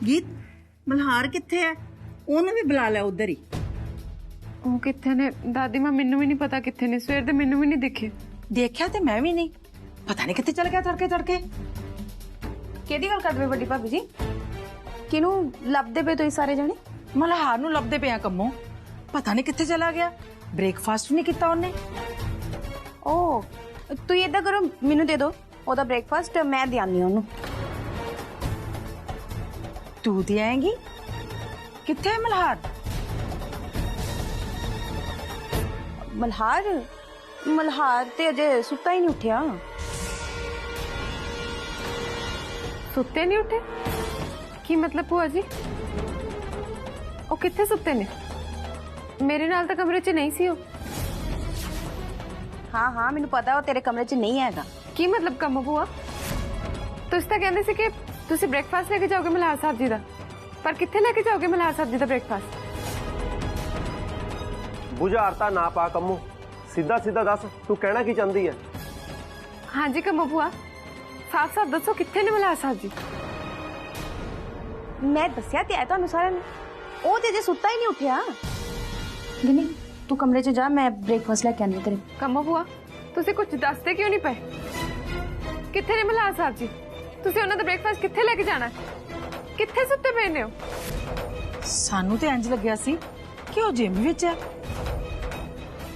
गीत मल्हार किथे है? ओनू भी बुला लै उधर ही। ਉਹ ਕਿੱਥੇ ਨੇ ਦਾਦੀ ਮਾਂ? ਮੈਨੂੰ ਵੀ ਨਹੀਂ ਪਤਾ ਕਿੱਥੇ ਨੇ, ਸਵੇਰ ਦੇ ਮੈਨੂੰ ਵੀ ਨਹੀਂ ਦਿਖੇ। देखा तो मैं भी नहीं, पता नहीं कितने चल गया तड़के तड़के। ਕਿਹਦੀ ਗੱਲ ਕਰਦੇ ਪਏ ਵੱਡੀ ਭਾਬੀ ਜੀ? ਕਿਨੂੰ ਲੱਭਦੇ ਪਏ ਤੁਸੀਂ ਸਾਰੇ ਜਣੇ? मल्हार नू लभदे पे कम्मों, पता नहीं कितने चला गया। ब्रेकफास्ट नहीं किया उन्हें। ਓ ਤੁਸੀਂ ਏਦਾਂ ਕਰੋ, ਮੈਨੂੰ ਦੇ ਦਿਓ ਉਹਦਾ ਬ੍ਰੇਕਫਾਸਟ, ਮੈਂ ਦੇ ਆਨੀ ਉਹਨੂੰ। तू दे आएंगी? कितने है मल्हार? ਮਲਹਾਰ ਮਲਹਾਰ ਤੇ ਅਜੇ ਸੁੱਤਾ ਹੀ ਨਹੀਂ ਉੱਠਿਆ। ਸੁੱਤੇ ਨਹੀਂ ਉੱਠੇ? ਕੀ ਮਤਲਬ ਭੂਆ ਜੀ? ਉਹ ਕਿੱਥੇ ਸੁੱਤੇ ਨੇ? ਮੇਰੇ ਨਾਲ ਤਾਂ ਕਮਰੇ 'ਚ ਨਹੀਂ ਸੀ ਉਹ। ਹਾਂ ਹਾਂ ਮੈਨੂੰ ਪਤਾ ਉਹ ਤੇਰੇ ਕਮਰੇ 'ਚ ਨਹੀਂ ਹੈਗਾ। ਕੀ ਮਤਲਬ ਕੰਮ ਭੂਆ? ਤੁਸੀਂ ਤਾਂ ਕਹਿੰਦੇ ਸੀ ਕਿ ਤੁਸੀਂ ਬ੍ਰੇਕਫਾਸਟ ਲੈ ਕੇ ਜਾਓਗੇ ਮਲਹਾਰ ਸਾਹਿਬ ਜੀ ਦਾ, ਪਰ ਕਿੱਥੇ ਲੈ ਕੇ ਜਾਓਗੇ ਮਲਹਾਰ ਸਾਹਿਬ ਜੀ ਦਾ ਬ੍ਰੇਕਫਾਸਟ? बुझारता ना पा कम्मू, सीधा सीधा दस तू कहना की चाहती है? हाँ जी कमो भूआ, साफ साफ दसो कितने ने मल्हार साहब जी? ਮੈਂ ਦੱਸਿਆ ਤੇ ਹੈ ਤੁਹਾਨੂੰ ਸਾਰਿਆਂ ਨੂੰ, ਉਹ ਤੇ ਅਜੇ ਸੁੱਤਾ ਹੀ ਨਹੀਂ ਉੱਠਿਆ। ਗਿਨੀ ਤੂੰ ਕਮਰੇ 'ਚ ਜਾ, ਮੈਂ ਬ੍ਰੇਕਫਾਸਟ ਲੈ ਕੇ ਆਨੀ ਤੇਰੇ। कमो भूआ तुसी कुछ दसते क्यों नहीं पे? कितने ने मल्हार साहब जी? तुसी उन्हां दा ब्रेकफास्ट कित्थे लेके जाना है? कित्थे सुत्ते पए ने हो? सानू तो इंज लग्या सी कि वो जिम विच है।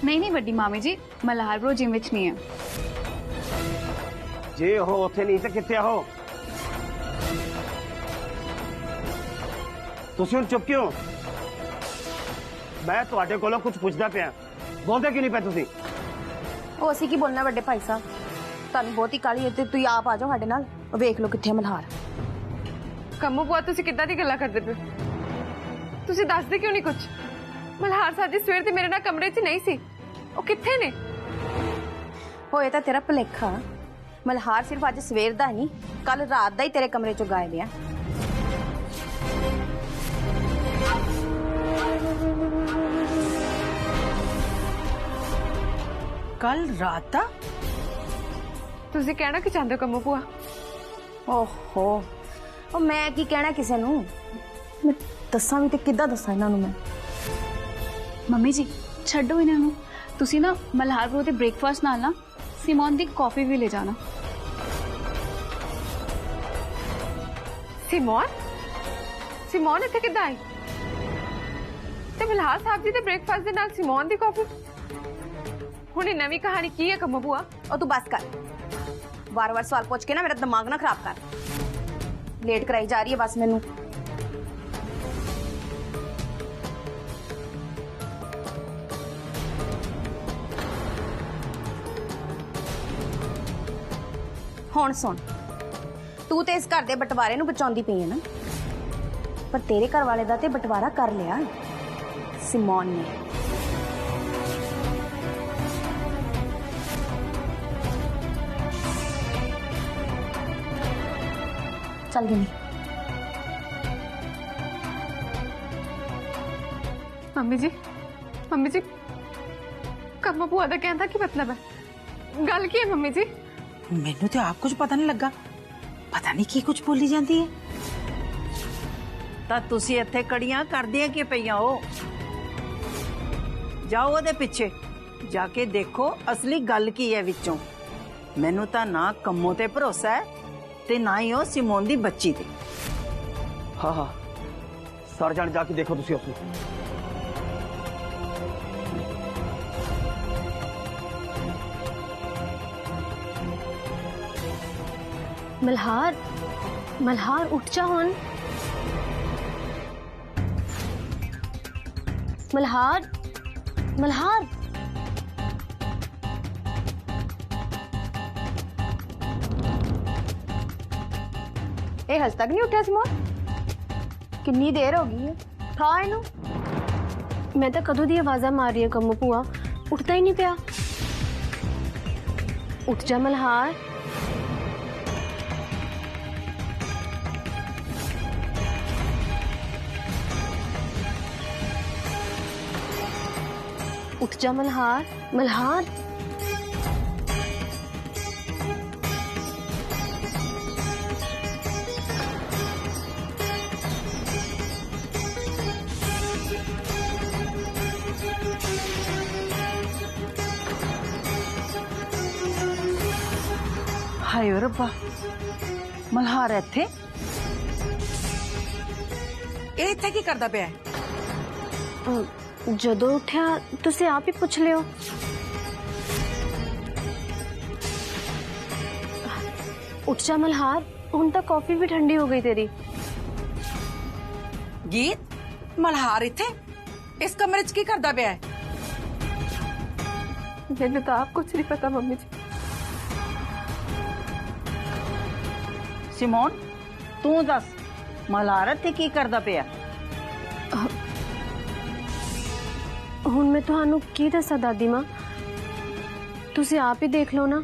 नहीं नहीं वड्डी मामी जी, मल्हार ब्रो जिम विच नहीं है। जे हो उथे नहीं तो किथे हो? तुसी हुण चुप क्यों? मैं तुहाडे कोलों कुछ पुछदा पिया, बोलदे क्यों नहीं पे तुसी? ਉਹ ਅਸੀਂ ਕੀ ਬੋਲਣਾ ਵੱਡੇ ਭਾਈ ਸਾਹਿਬ, ਤੁਹਾਨੂੰ ਬਹੁਤੀ ਕਾਲੀ ਹੈ ਤੇ ਤੁਸੀਂ ਆਪ ਆ ਜਾਓ ਸਾਡੇ ਨਾਲ, ਵੇਖ ਲਓ ਕਿੱਥੇ ਮਲਹਾਰ। कमो भूआ तुसी किद्दां दी गल्लां करदे पे? तुसी दसदे क्यों नहीं कुछ? मल्हार साहब जी सवेर ते मेरे नाल कमरे 'ਚ नहीं सी, ਉਹ ਕਿੱਥੇ ਨੇ? ਹੋਏ ਤਾਂ ਤੇਰਾ ਭੁਲੇਖਾ, ਮਲਹਾਰ ਸਿਰਫ ਅੱਜ ਸਵੇਰ ਦਾ ਨਹੀਂ, ਕੱਲ ਰਾਤ ਦਾ ਹੀ ਤੇਰੇ ਕਮਰੇ 'ਚੋਂ ਗਾਇਬ ਆ। कल रात दा? तुसी कहना की चाहते हो कमो भूआ? ਓਹੋ ਉਹ ਮੈਂ ਕੀ ਕਹਿਣਾ ਕਿਸੇ ਨੂੰ, ਮੈਂ ਦੱਸਾਂ ਵੀ ਤੇ ਕਿੱਦਾਂ ਦੱਸਾਂ ਇਹਨਾਂ ਨੂੰ ਮੈਂ। मम्मी जी छड्डो इन्हां नूं, तुसी ना मल्हार ब्रो दे ब्रेकफास्ट नाल ना सिमोन दी कॉफी भी ले जाना। सिमोन? सिमोन इत्थे किद्दां आई? ते मल्हार साहब जी दे ब्रेकफास्ट दे नाल सिमोन दी कॉफी? हुण ये नवीं कहानी की है कमो भूआ? ਉਹ ਤੂੰ ਬਸ ਕਰ, ਵਾਰ-ਵਾਰ ਸਵਾਲ ਪੁੱਛ ਕੇ ਨਾ ਮੇਰਾ ਦਿਮਾਗ ਨਾ ਖਰਾਬ ਕਰ। ਲੇਟ ਕਰਾਈ ਜਾ ਰਹੀ ਹੈ ਬਸ ਮੈਨੂੰ। ਹੁਣ ਸੁਣ, ਤੂੰ ਤੇ ਇਸ ਘਰ ਦੇ ਬਟਵਾਰੇ ਨੂੰ ਬਚਾਉਂਦੀ ਪਈ ਹੈ ਨਾ, ਪਰ ਤੇਰੇ ਘਰ ਵਾਲੇ ਦਾ ਤੇ ਬਟਵਾਰਾ ਕਰ ਲਿਆ ਸਿਮੋਨ ਨੇ। ਚੱਲ ਗਈ। मम्मी जी कम्मा भूआ दा कहना की मतलब है? गल की है मम्मी जी? मैनू तो आप कुछ पता नहीं लगा, पता नहीं की कुछ बोली जाती है। तां तुसी इत्थे कड़ियां करदियां कि पईयां हो? जाओ ओदे पिछे जाके देखो असली गल की है विचों। मैनू तां ना कम्मों ते भरोसा है ते ना ही ओ सिमोन दी बच्ची ते। हाँ हाँ सारे जाने जाके देखो तुसी उसनूं। मल्हार मल्हार उठ जा हुण। मल्हार मल्हार ए हज तक नहीं उठा सिमोन, कितनी देर हो गई है, उठा इनू। मैं तो कदों दी आवाज़ा मार रही है कम्मो भूआ, उठता ही नहीं पिया। उठ जा मल्हार। उठ जा मल्हार, मल्हार। ਹਾਏ ਓ ਰੱਬਾ, ਮਲਹਾਰ ਇੱਥੇ? ਇਹ ਇੱਥੇ ਕੀ ਕਰਦਾ ਪਿਆ ਹੈ? ਜਦੋਂ ਉੱਠਿਆ ਤੁਸੀਂ ਆਪ ਹੀ ਪੁੱਛ ਲਿਓ। ਉੱਠ ਜਾ ਮਲਹਾਰ, ਹੁਣ ਤਾਂ ਕਾਫੀ ਵੀ ਠੰਡੀ ਹੋ ਗਈ ਤੇਰੀ। ਗੀਤ, ਮਲਹਾਰ ਇੱਥੇ ਇਸ ਕਮਰੇ 'ਚ ਕੀ ਕਰਦਾ ਪਿਆ ਹੈ? ਮੈਨੂੰ ਤਾਂ ਆਪ ਕੁਝ ਨਹੀਂ ਪਤਾ ਮੰਮੀ ਜੀ। ਸਿਮੋਨ, ਤੂੰ ਦੱਸ, ਮਲਹਾਰ ਇੱਥੇ ਕੀ ਕਰਦਾ ਪਿਆ? ਹੁਣ ਮੈਂ ਤੁਹਾਨੂੰ ਕੀ ਦੱਸਾਂ ਦਾਦੀ ਮਾਂ, ਤੁਸੀਂ ਆਪ ਹੀ ਦੇਖ ਲਓ ਨਾ।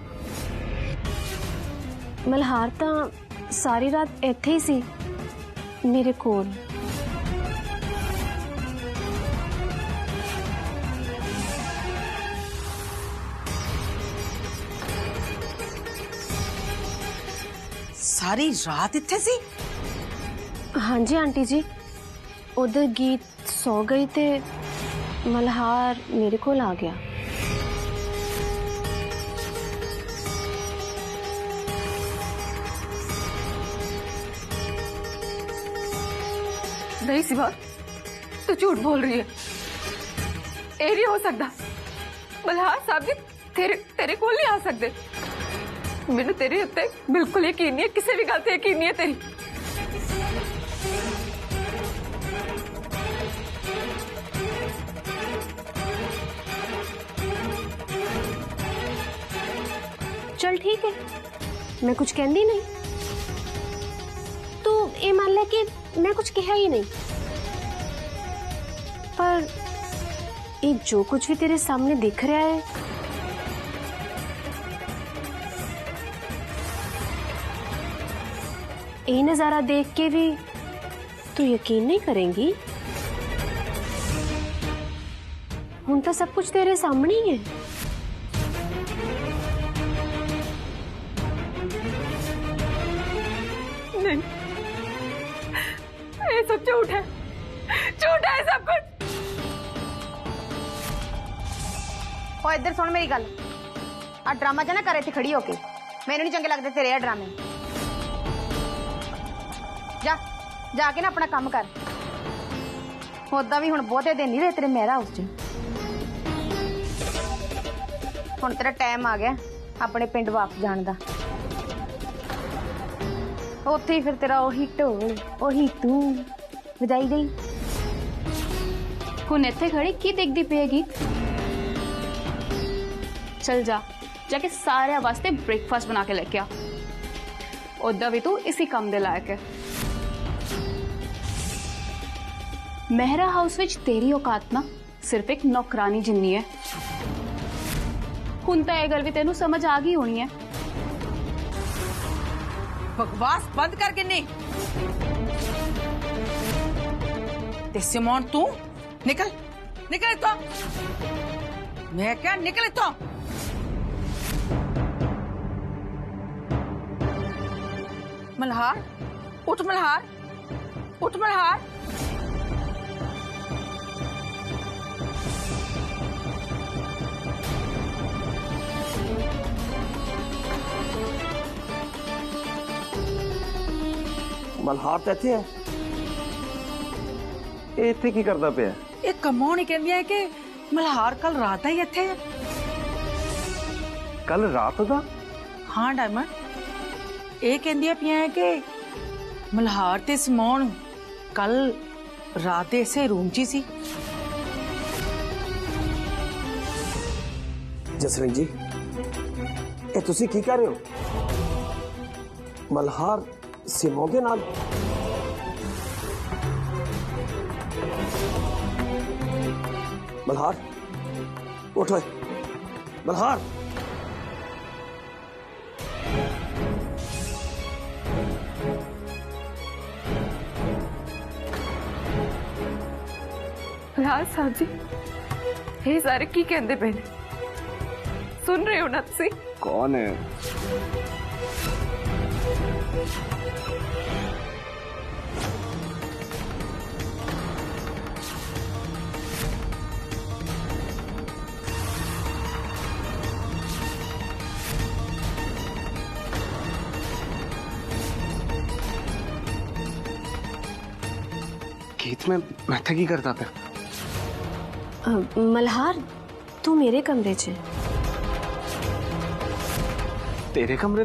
ਮਲਹਾਰ ਤਾਂ ਸਾਰੀ ਰਾਤ ਇੱਥੇ ਹੀ ਸੀ ਮੇਰੇ ਕੋਲ। ਸਾਰੀ ਰਾਤ ਇੱਥੇ ਸੀ? ਹਾਂਜੀ ਆंटी जी, उधर गीत सो गई थे, मल्हार मेरे को आ गया। नहीं सिवा, तू झूठ बोल रही है। ये नहीं हो सकता। मल्हार साहब जी तेरे कोल नहीं आ सकते। मैनू तेरे उत्ते बिल्कुल यकीन नहीं है, किसी भी गल ते यकीन नहीं है तेरी। चल ठीक है, मैं कुछ कहती नहीं, तू ये मान ले कि मैं कुछ कहा ही नहीं। पर ये जो कुछ भी तेरे सामने दिख रहा है, ये नजारा देख के भी तू यकीन नहीं करेंगी। हुन तो सब कुछ तेरे सामने ही है। नहीं, ये सब झूठ है, झूठ है सब कुछ। ओ इधर सुन मेरी गल, आ ड्रामा च ना कर इत्थे खड़ी होके, मैनू नहीं चंगे लगदे तेरे आ ड्रामे। जा जाके ना अपना काम कर, उदा भी हुण बहुते दिन नहीं रहे तेरे मेरा हाउस च। हुण तेरा टाइम आ गया अपने पिंड वापस जाने दा। उत्थे ही फिर तेरा ओही ढोल ओही तू वजाई गई। हुण इत्थे खड़ी की देखदी पेगी? चल जा, जाके सारे वास्ते ब्रेकफास्ट बना के लेके आ। उदा भी तू इसी काम दे लायक है। मेहरा हाउस विच तेरी औकात ना सिर्फ एक नौकरानी जिन्नी है। हुण तां ये गल भी तेनू समझ आ गई होनी है। बकवास बंद कर किन्नी। ते सिमोन तू निकल, निकल इत्थों। मैं क्या निकल इत्थों। मल्हार उठ, मल्हार उठ, मल्हार। ਮਲਹਾਰ ਤਾਂ ਇੱਥੇ ਹੈ, ਇਹ ਇੱਥੇ ਕੀ ਕਰਦਾ ਪਿਆ? ਇਹ ਕੰਮੋਂ ਨਹੀਂ ਕਹਿੰਦੀਆਂ ਕਿ ਮਲਹਾਰ ਕੱਲ ਰਾਤ ਦਾ ਹੀ ਇੱਥੇ ਹੈ। ਕੱਲ ਰਾਤ ਦਾ? ਹਾਂ ਡਾਇਮੰਡ, ਇਹ ਕਹਿੰਦੀਆਂ ਪਈਆਂ ਹੈ ਕਿ ਮਲਹਾਰ ਤੇ ਸਿਮੋਨ ਕੱਲ ਰਾਤ ਦੇ ਇਸੇ ਰੂਮ 'ਚ ਹੀ ਸੀ। ਜਸਵਿੰਦਰ ਜੀ, ਇਹ ਤੁਸੀਂ ਕੀ ਕਰ ਰਹੇ ਹੋ? ਮਲਹਾਰ सिमोन के नाल? मल्हार उठ, मल्हार। मल्हार साहब जी, ये सारे की कहते पे ने? सुन रहे हो ना तुसी? कौन है? गीत में मैं थे की करता पे मल्हार तू मेरे कमरे च तेरे कमरे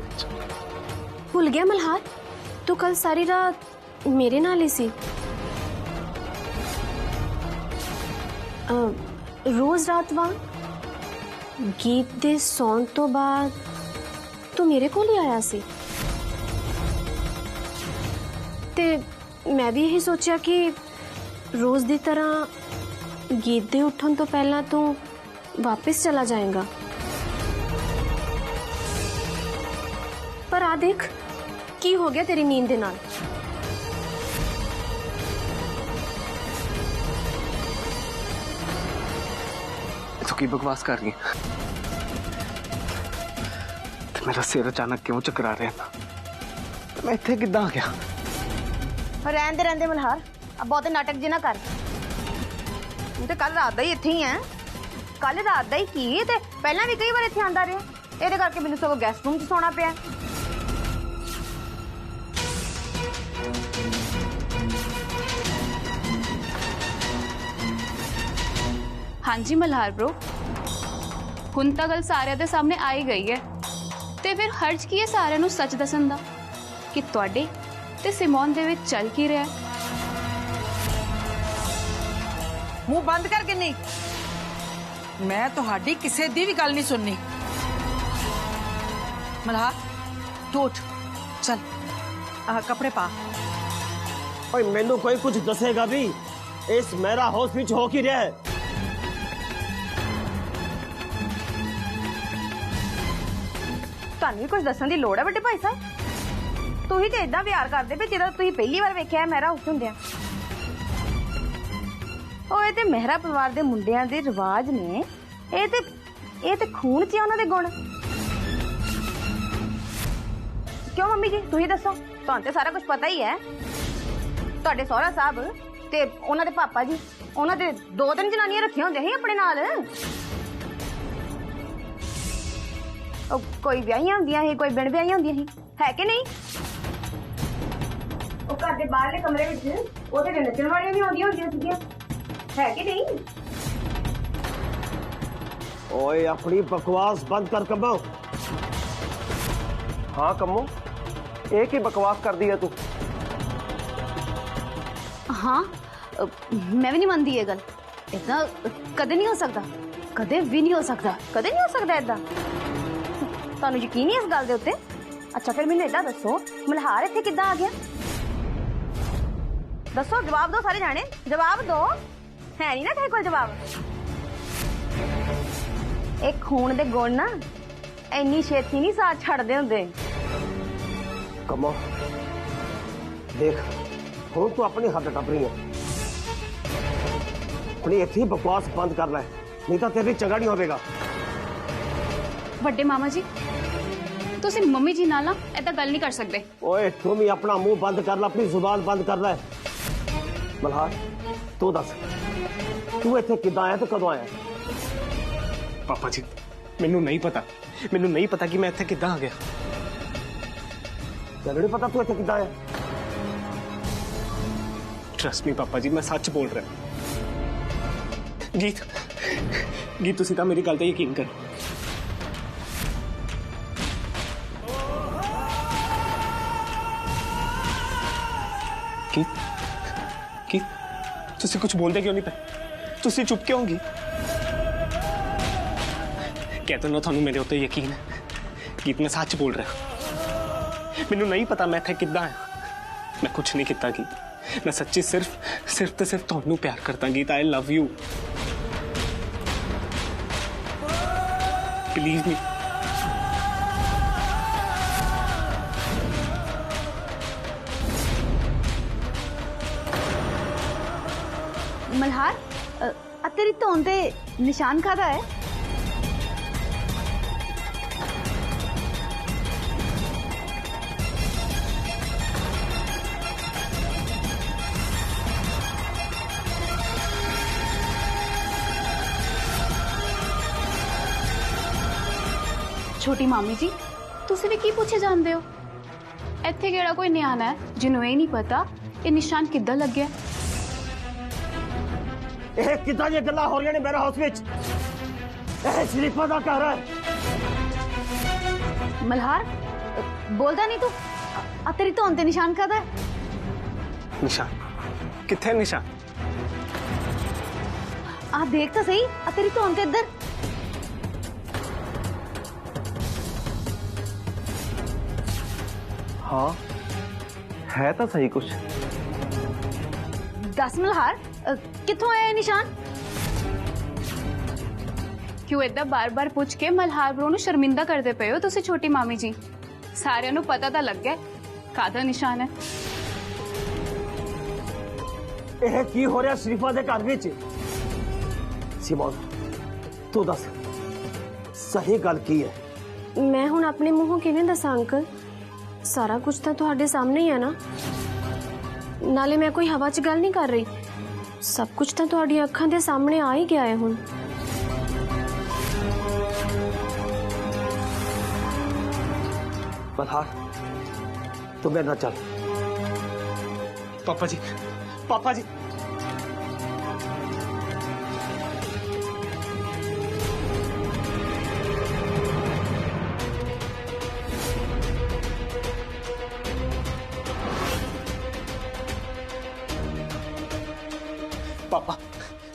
भूल गया मल्हार तू कल सारी रात मेरे नाल ही सी रोज रात वांग गीत दे सौन तो बाद तू मेरे कोल ही आया सी ते मैं भी यही सोचा कि रोज दी तरह गीत दे उठन तो पहला तू वापस चला जाएगा पर आ देख की हो गया तेरी नींद दे नाल तो की बकवास कर रही है तो मेरा सिर अचानक क्यों चकरा रहा है मैं इतने किदा आ गया रहंदे मल्हार अब बहुत नाटक जी ना कर तू तो कल रात दा ही इत्थे ही है कल रात दा ही की ते पहला भी कई बार इत्थे आंदा रहा ਇਹਦੇ ਕਰਕੇ ਮੈਨੂੰ ਸਗੋਂ ਗੈਸਟ ਰੂਮ 'ਚ ਸੌਣਾ ਪਿਆ हाँ जी मल्हार ब्रो हुण तां गल सारिਆਂ ਦੇ ਸਾਹਮਣੇ आ ही गई है ਤੇ ਫਿਰ ਹਰਜ ਕੀ ਹੈ ਸਾਰਿਆਂ ਨੂੰ ਸੱਚ ਦੱਸਣ ਦਾ ਕਿ ਤੁਹਾਡੇ ਤੇ ਸਿਮੋਨ ਦੇ ਵਿੱਚ ਚੱਲ ਕੀ ਰਿਹਾ ਹੈ मुंह बंद कर गिन्नी मैं तुहाडी किसी दी भी गल नहीं सुननी मल्हार तू उठ चल कपड़े पा ओए मैनू कोई कुछ दसेगा भी इस मेरा हाउस विच हो की रहा है ਤੁਹਾਨੂੰ ਵੀ ਕੁਝ ਦੱਸਣ ਦੀ ਲੋੜ ਹੈ ਵੱਡੇ ਭਾਈ ਸਾਹਿਬ ਤੁਸੀਂ ਤੇ ਇਦਾਂ ਪਿਆਰ ਕਰਦੇ ਵੀ ਜਦੋਂ ਤੁਸੀਂ ਪਹਿਲੀ ਵਾਰ ਵੇਖਿਆ ਮਹਿਰਾ ਉਸ ਹੁੰਦਿਆਂ ਉਹ ਇਹ ਤੇ ਮਹਿਰਾ ਪਰਿਵਾਰ ਦੇ ਮੁੰਡਿਆਂ ਦੇ ਰਿਵਾਜ ਨੇ ਇਹ ਤੇ ਖੂਨ 'ਚ ਆ ਉਹਨਾਂ ਦੇ ਗੁਣ ਕਿਉਂ ਮੰਮੀ ਜੀ ਤੁਸੀਂ ਦੱਸੋ ਤੁਹਾਨੂੰ ਤੇ ਸਾਰਾ ਕੁਝ ਪਤਾ ਹੀ ਹੈ ਤੁਹਾਡੇ ਸਹੁਰਾ ਸਾਹਿਬ ਤੇ ਉਹਨਾਂ ਦੇ ਪਾਪਾ ਜੀ ਉਹਨਾਂ ਦੇ 2-3 ਜਨਾਨੀਆਂ ਰੱਖੀਆਂ ਹੁੰਦੀਆਂ ਸੀ ਆਪਣੇ ਨਾਲ कोई ब्याहियां होंदियां ही कोई बिन ब्याहियां होंदियां ही है कि नहीं ਉਹ ਘਰ ਦੇ ਬਾਹਰਲੇ ਕਮਰੇ ਵਿੱਚ ਉਹਦੇ ਨੱਚਣ ਵਾਲੀਆਂ ਵੀ ਆਉਂਦੀਆਂ ਹੁੰਦੀਆਂ ਸੀਗੀਆਂ ਹੈ ਕਿ ਨਹੀਂ ओए अपनी बकवास बंद कर कमो हाँ कमो एक ही बकवास कर दी है तू हाँ मैं भी नहीं मानती ये गल इतना कदे नहीं हो सकता कदे भी नहीं हो सकता ਕਦੇ ਨਹੀਂ ਹੋ ਸਕਦਾ ਏਦਾਂ ਤੁਹਾਨੂੰ ਯਕੀਨ ਹੀ ਇਸ ਗੱਲ ਦੇ ਉੱਤੇ ਅੱਛਾ ਫਿਰ ਮੈਨੂੰ ਏਦਾਂ ਦੱਸੋ ਮਲਹਾਰ ਇੱਥੇ ਕਿੱਦਾਂ ਆ ਗਿਆ ਦੱਸੋ ਜਵਾਬ ਦਿਓ ਸਾਰੇ ਜਾਣੇ ਜਵਾਬ ਦਿਓ ਹੈ ਨਹੀਂ ਨਾ ਕਿਸੇ ਕੋਲ ਜਵਾਬ ਇਹ ਖੂਨ ਦੇ ਗੁਣ ਨਾ ਇੰਨੀ ਛੇਤੀ ਨਹੀਂ ਸਾਥ ਛੱਡਦੇ ਹੁੰਦੇ कमो देख हूं तू अपनी हद टप रही है अपनी इतनी बकवास बंद कर ले नहीं तो तेरी चंगा नहीं होगा ਵੱਡੇ ਮਾਮਾ ਜੀ ਤੁਸੀਂ ਮੰਮੀ ਜੀ ਨਾਲ ਨਾ ਏਦਾਂ ਗੱਲ ਨਹੀਂ ਕਰ ਸਕਦੇ ओए तुम ही अपना मुंह बंद कर ले अपनी जुबान बंद कर ले मल्हार तू दस तू इत्थे किदां आया ते कदों आया पापा जी मैनू नहीं पता कि मैं इत्थे किदां आ गया तेनू नहीं पता तू इत्थे किदां आया ट्रस्ट मी पापा जी मैं सच बोल रहा गीत तुसी तां मेरी गल ते यकीन करो तुसी कुछ बोलते क्यों नहीं पे तुसी चुप क्यों होगी कहते ना थानू मेरे उत्ते यकीन है गीत मैं सच बोल रहा मैनू नहीं पता मैं इत्थे किद्दां आया मैं कुछ नहीं किता गीत मैं सच्ची सिर्फ तो सिर्फ थानू प्यार करता गीत I love you believe me Malhar तेरी धौन ते निशान कादा है छोटी मामी जी तुसी भी की पूछे जानते हो इत्थे केड़ा कोई न्याना है जिन्हों ये नहीं पता ये निशान किद्दां लग गया ਇਹ ਕਿੱਦਾਂ ਦੀਆਂ ਗੱਲਾਂ ਹੋ ਰਹੀਆਂ ਨੇ ਮੇਰੇ ਹਾਊਸ ਵਿੱਚ? ਇਹ ਸ਼ਰੀਫਾ ਦਾ ਘਰ ਹੈ। ਮਲਹਾਰ ਬੋਲਦਾ ਨਹੀਂ ਤੂੰ? ਆ ਤੇਰੀ ਧੌਣ ਤੇ ਨਿਸ਼ਾਨ ਕਾਹਦਾ ਹੈ? निशान किथे निशान? ਆ ਦੇਖ ਤਾਂ ਸਹੀ, ਆ ਤੇਰੀ ਧੌਣ ਤੇ ਇੱਧਰ। हाँ है तो सही कुछ। ਦੱਸ ਮਲਹਾਰ ਕਿੱਥੋਂ ਆਇਆ ਇਹ ਨਿਸ਼ਾਨ? क्यों इदा बार बार पूछ के मल्हार ब्रो ਨੂੰ ਸ਼ਰਮਿੰਦਾ ਕਰਦੇ ਪਏ ਹੋ ਤੁਸੀਂ ਛੋਟੀ ਮਾਮੀ ਜੀ? ਸਾਰਿਆਂ ਨੂੰ ਪਤਾ ਤਾਂ ਲੱਗ ਗਿਆ ਕਾਹਦਾ ਨਿਸ਼ਾਨ ਹੈ। ਇਹ ਕੀ ਹੋ ਰਿਹਾ ਸ਼ਰੀਫਾ ਦੇ ਘਰ ਵਿੱਚ? ਸਿਮੋਨ ਤੂੰ ਦੱਸ ਸਹੀ ਗੱਲ ਕੀ ਹੈ? ਮੈਂ ਹੁਣ ਆਪਣੇ ਮੂੰਹੋਂ ਕਿਵੇਂ ਦੱਸਾਂ ਅੰਕਲ? ਸਾਰਾ ਕੁਝ ਤਾਂ ਤੁਹਾਡੇ ਸਾਹਮਣੇ ਹੀ ਹੈ ਨਾ। ਨਾਲੇ ਮੈਂ ਕੋਈ ਹਵਾ 'ਚ ਗੱਲ ਨਹੀਂ ਕਰ ਰਹੀ, ਸਭ ਕੁਝ ਤਾਂ ਤੁਹਾਡੀਆਂ ਅੱਖਾਂ ਦੇ ਸਾਹਮਣੇ ਆ ਹੀ ਗਿਆ ਹੈ ਹੁਣ। मल्हार तू मेरे ना चल। पापा जी, पापा जी। पापा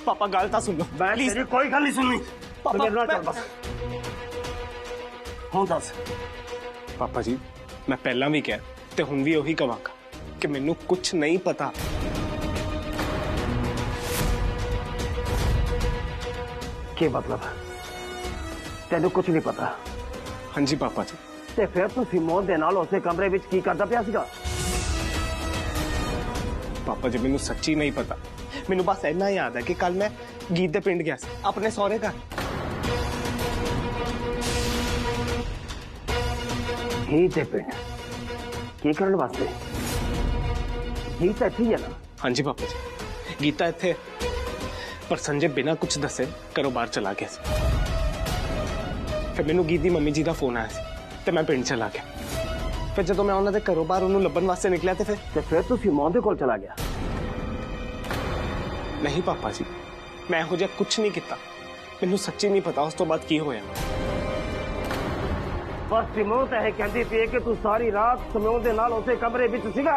पापा गल तो सुन लो। मैं तेरी कोई गल नहीं सुननी। पापा, मेरे नाल चल मैं- बस। हुण दस। पापा जी मैं पहला भी कहा ते हुण भी उही कहांगा कि मैनू कुछ नहीं पता। की मतलब? तेनू कुछ नहीं पता? हाँ जी पापा जी। ते फिर तू सिमोन दे नाल उसके कमरे विच की करदा पिया सीगा? पापा जी मैनू सच्ची नहीं पता। मैनू बस इन्ना याद है कि कल मैं गीत दे पिंड गया सी अपने सौरे घर। ही ते पिंड की करन वास्ते? ही तो इत्थे ही है ना? हाँ जी पापा जी गीता इत्थे, पर संजय बिना कुछ दसे घरों बाहर चला गया सी। फिर मैनू गीत दी मम्मी जी का फोन आया सी ते मैं पिंड चला गया। फिर जदों मैं उन्होंने घरों बाहर उन्होंने लभन वास्ते निकलिया ते फिर तू सिमोन दे कोल चला गया? नहीं पापा जी मैं इहो जिहा कुछ नहीं किया। मैनू सच्ची नहीं पता उस तो बाद की होया। बस सिमोन तो यह कहती थी कि तू सारी रात सिमोन दे नाल उसे कमरे विच सीगा।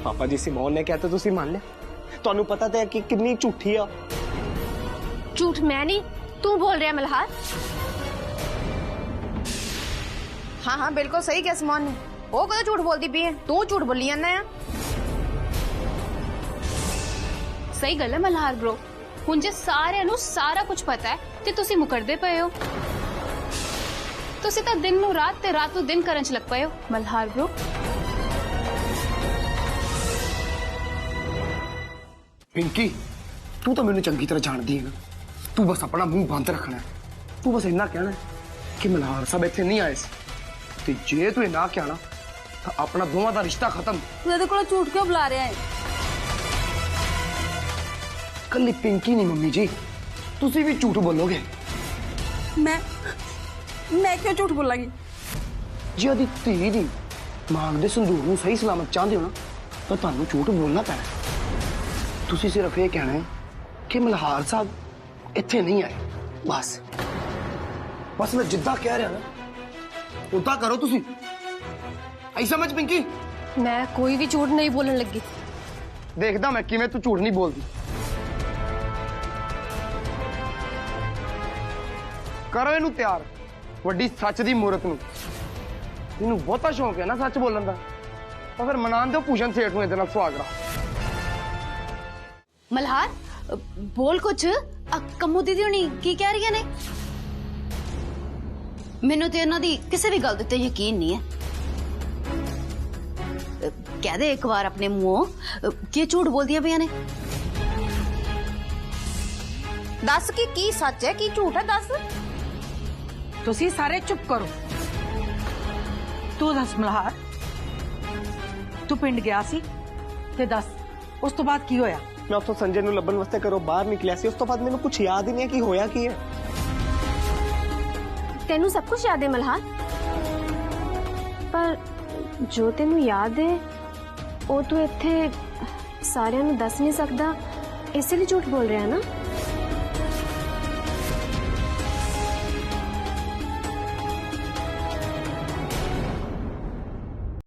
पापा जी सिमोन ने कहते तुसी मान लिया। तुहानू पता तो है कि कितनी झूठी आ। झूठ मैं नहीं, तू बोल रहा है मल्हार। हाँ हाँ बिल्कुल सही किया सिमोन ने। वो कदों झूठ बोलती पई है? तू झूठ बोली जाना है। सही गल है मल्हार ब्रो, हुण जे सारिਆਂ ਨੂੰ ਸਾਰਾ ਕੁਝ ਪਤਾ ਹੈ ਤੇ ਤੁਸੀਂ ਮੁਕਰਦੇ ਪਏ ਹੋ। ਤੁਸੀਂ ਤਾਂ ਦਿਨ ਨੂੰ ਰਾਤ ਤੇ ਰਾਤ ਨੂੰ ਦਿਨ ਕਰਨ ਚ ਲੱਗ ਪਏ ਹੋ ਮਲਹਾਰ ਬ్రో। पिंकी तू तो मैनू चंगी तरह जानती है ना। तू बस अपना मुंह बंद रखना है। तू बस इन्ना कहना है कि मल्हार साहब इत्थे नहीं आए सी। ते जे तू ना कहा ना तो अपना दोवां दा रिश्ता खत्म। तू ਇਹਦੇ ਕੋਲ ਝੂਠ क्यों बुला रहा है? कल्ली पिंकी नहीं मम्मी जी, तुसी भी झूठ बोलोगे। मैं क्यों झूठ बोलांगी? जे अदी धी दी मांग दे संदूक नूं सही सलामत चाहते हो ना तो तुहानू झूठ बोलना पैना। तुसी सिर्फ ये कहना है कि मल्हार साहब इत्थे नहीं आए। बस बस मैं जिद्दां कह रहा ना उदा करो तुसी। आई समझ पिंकी? मैं कोई भी झूठ नहीं बोलने लगी। देखदा मैं किवें तू झूठ नहीं बोलदी। करो इनू तैयार वड्डी सच दी मूरत नू। इनू बहुता शौक है ना सच बोलन दा, तो फिर मनान दो भूषण सेठ नू इहदे नाल सुहागरा। मल्हार बोल कुछ। कम्मू दीदी होनी की कह रही ने? मैनू तो इन्हां दी किसी भी गल ते यकीन नहीं है। कह दे एक बार अपने मुंहों की झूठ बोल दिया पिया ने। दस की सच है की झूठ है? दस। ਤੁਸੀਂ ਸਾਰੇ ਚੁੱਪ ਕਰੋ। ਤੂੰ ਦੱਸ ਮਲਹਾਰ, ਤੂੰ ਪਿੰਡ ਗਿਆ ਸੀ ਤੇ ਦੱਸ ਉਸ ਤੋਂ ਬਾਅਦ ਕੀ ਹੋਇਆ? मैं उस संजय नू लभन वास्ते घरों बाहर निकलिया सी। उस तो बाद मैनू कुछ याद ही नहीं है कि होया की है। तेनू सब कुछ याद है मल्हार, पर जो तेनू याद है वो तू इत्थे ਸਾਰਿਆਂ ਨੂੰ ਦੱਸ ਨਹੀਂ ਸਕਦਾ, ਇਸੇ ਲਈ ਝੂਠ ਬੋਲ ਰਿਹਾ ਨਾ।